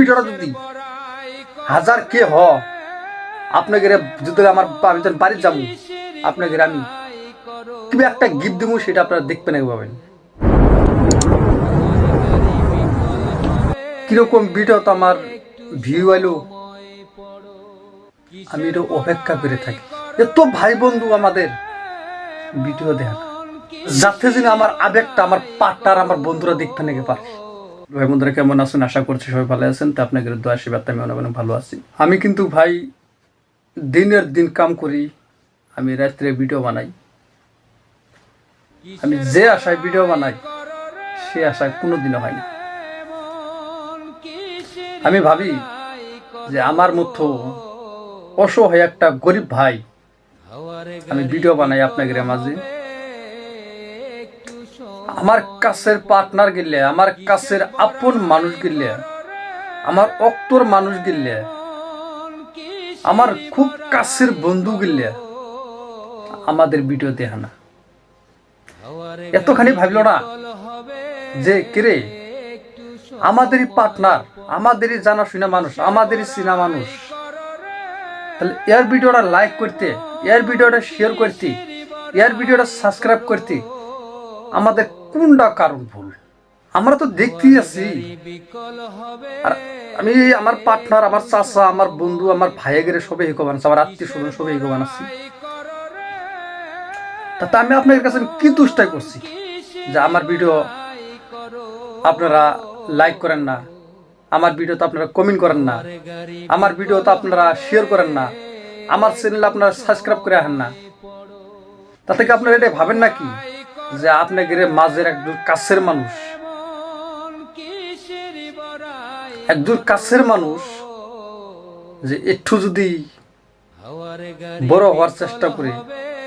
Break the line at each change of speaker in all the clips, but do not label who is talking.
ভিডিওটা যদি 1000 কে হ আপনাকে যদি আমার আমি যখন বাড়ি যাবো আপনাকে আমি কিবা একটা গিফট দিব, সেটা আপনারা দেখবেন পাবেন। কিরকম ভিডিও তো আমার ভিউ আইলো আমি এটা অপেক্ষা করে থাকি। এত ভাই বন্ধু আমাদের ভিডিও দেখা যাতে যেন আমার আবেগটা আমার পাটটার আমার বন্ধুরা দেখতে নাকি পারে। ভাই বন্ধুরা কেমন আছেন? আশা করছি সবাই ভালো আছেন। তো আপনাদের দোয়া আশীর্বাদ আমি অনেক ভালো আছি। আমি কিন্তু ভাই দিনের দিন কাম করি, আমি রাত্রে ভিডিও বানাই। আমি যে আশায় ভিডিও বানাই সে আশায় কোনোদিনও হয় না। আমি ভাবি যে আমার মতো অসহায় একটা গরিব ভাই আমি ভিডিও বানাই আপনাদের মাঝে। আমার কাছের পার্টনার গিলে, আমার কাছের আপন মানুষ গিলে, আমার অক্তর মানুষ গিলে, আমার খুব কাছের বন্ধু গিলে আমাদের ভিডিও দেখা না। এতখানি ভাবল না যে কিরে আমাদেরই পার্টনার, আমাদেরই জানাশোনা মানুষ, আমাদেরই চিনা মানুষ, তাহলে এর ভিডিওটা লাইক করতে, এর ভিডিওটা শেয়ার করতে, এর ভিডিওটা সাবস্ক্রাইব করতে আমাদের কোনটা কারণ ভুল? আমরা তো দেখতেই আছি। আর আমি আমার পার্টনার, আমার চাচা, আমার বন্ধু, আমার ভাইয়ের সবাই হিকো বানাচ্ছি, আমার আত্মীয় স্বজন সবাই হিকো বানাচ্ছি। তাতে আমি আপনাদের কাছে কি দুষ্টাই করছি যে আমার ভিডিও আপনারা লাইক করেন না, আমার ভিডিওতে আপনারা কমেন্ট করেন না, আমার ভিডিওতে আপনারা শেয়ার করেন না, আমার চ্যানেল আপনারা সাবস্ক্রাইব করে আহেন না। তাতে কি আপনারা এটা ভাবেন নাকি যে আপনাদের মাঝের একজন কাছের মানুষ, একজন কাছের মানুষ যে একটু যদি বড় হওয়ার চেষ্টা করে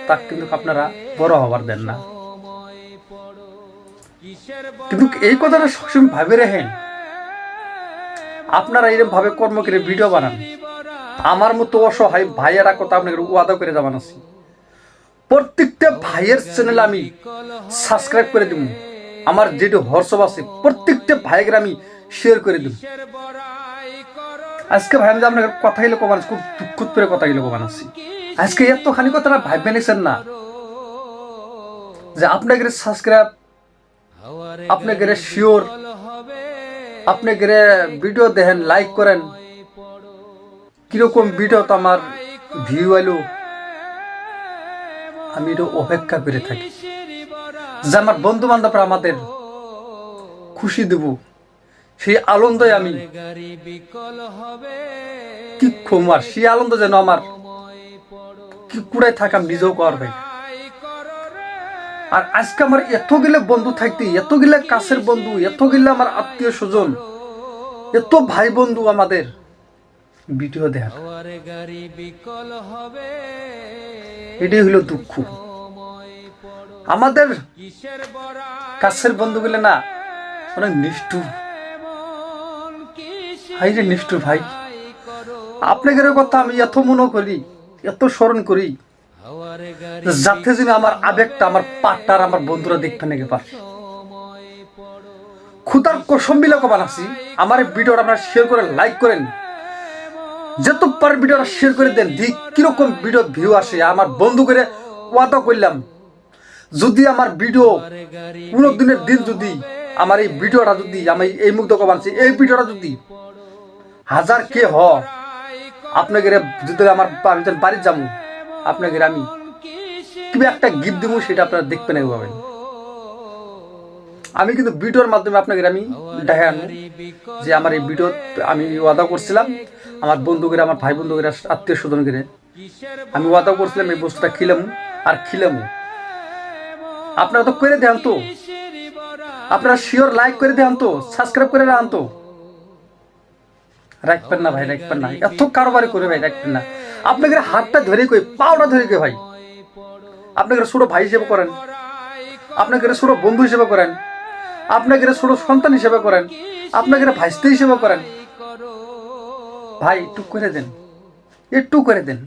তাকে কিন্তু আপনারা বড় হওয়ার দেন না। কিন্তু এই কথাটা সবসময় ভাবে রাখেন, আপনারা এরকম ভাবে কর্ম করে ভিডিও বানান। আমার মতো অসহায় ভাইয়েরা কথা আপনাকে ওয়াদা করে যাবান আছি, প্রত্যেকটা ভাইয়ের চ্যানেল আমি সাবস্ক্রাইব করে দিব। আমার যেটা হোয়াটসঅ্যাপ আছে প্রত্যেকটা ভাইয়ের আমি শেয়ার করে দিব। আজকে ভাই আমি যে আপনার কথা গেলে কমান, খুব দুঃখ করে কথা গেলে কমান আছি। আজকে এতখানি কথাটা ভাববে নিছেন না যে আপনাকে সাবস্ক্রাইব, আপনাকে শিওর, আপনাকে ভিডিও দেখেন, লাইক করেন, কিরকম ভিডিও তো আমার ভিউ আইলো আমি এটা অপেক্ষা করে থাকি যে আমার বন্ধু বান্ধবরা আমাদের খুশি দেব, সেই আনন্দে আমি কি ক্ষমার সেই আনন্দ যেন আমার কি কুড়াই থাকাম নিজেও করবে। আর আজকে আমার এতগুলো বন্ধু থাকতে, এতগুলো কাছের বন্ধু, এতগুলো আমার আত্মীয় স্বজন, এত ভাই বন্ধু আমাদের ভিডিও দেখা, এটাই হলো দুঃখ। আমাদের কাছের বন্ধুগুলো না অনেক নিষ্ঠুর, হাই রে নিষ্ঠুর ভাই। আপনাদের কথা আমি এত মনে করি, এত স্মরণ করি যাতে যেন আমার আবেগটা আমার পাটটার আমার বন্ধুরা দেখতে নাকি পারে। খুদার কসম বিলে বানাচ্ছি, আমার এই ভিডিওটা আপনারা শেয়ার করেন, লাইক করেন, যত পার ভিডিওটা শেয়ার করে দেন। কিরকম ভিডিও ভিউ আসে আমার বন্ধু করে ওয়াদা করলাম, যদি আমার ভিডিও কোনো দিনের দিন যদি আমার এই ভিডিওটা যদি আমি এই মুগ্ধ বানাচ্ছি, এই ভিডিওটা যদি 1000 কে হ আপনাকে যদি আমার আমি যখন বাড়ি যাবো আপনাকে আমি কিবা একটা গিফট দিব, সেটা আপনারা দেখবেন পাবেন। আমি কিন্তু ভিডিওর মাধ্যমে আপনাকে আমি দেখে আনবো যে আমার এই ভিডিও আমি ওয়াদা করছিলাম আমার বন্ধুকে, আমার ভাই বন্ধুকে, আত্মীয় স্বজনকে আমি ওয়াদা করছিলাম এই বস্তুটা খিলাম আর খিলাম। আপনারা তো করে দেন, তো আপনারা শিওর লাইক করে দেন, তো সাবস্ক্রাইব করে দেন, তো রাখবেন না ভাই, রাখবেন না, এত কারোবারি করে ভাই রাখবেন না। আপনাকে হাতটা ধরে কই, পাওটা ধরে কই ভাই, আপনাকে ছোট ভাই হিসেবে করেন, আপনাকে ছোট বন্ধু হিসেবে করেন, আপনাকে ছোট সন্তান হিসেবে করেন, আপনাকে ভাইস্তে হিসেবে করেন। ভাই একটু করে দেন, একটু করে দেন।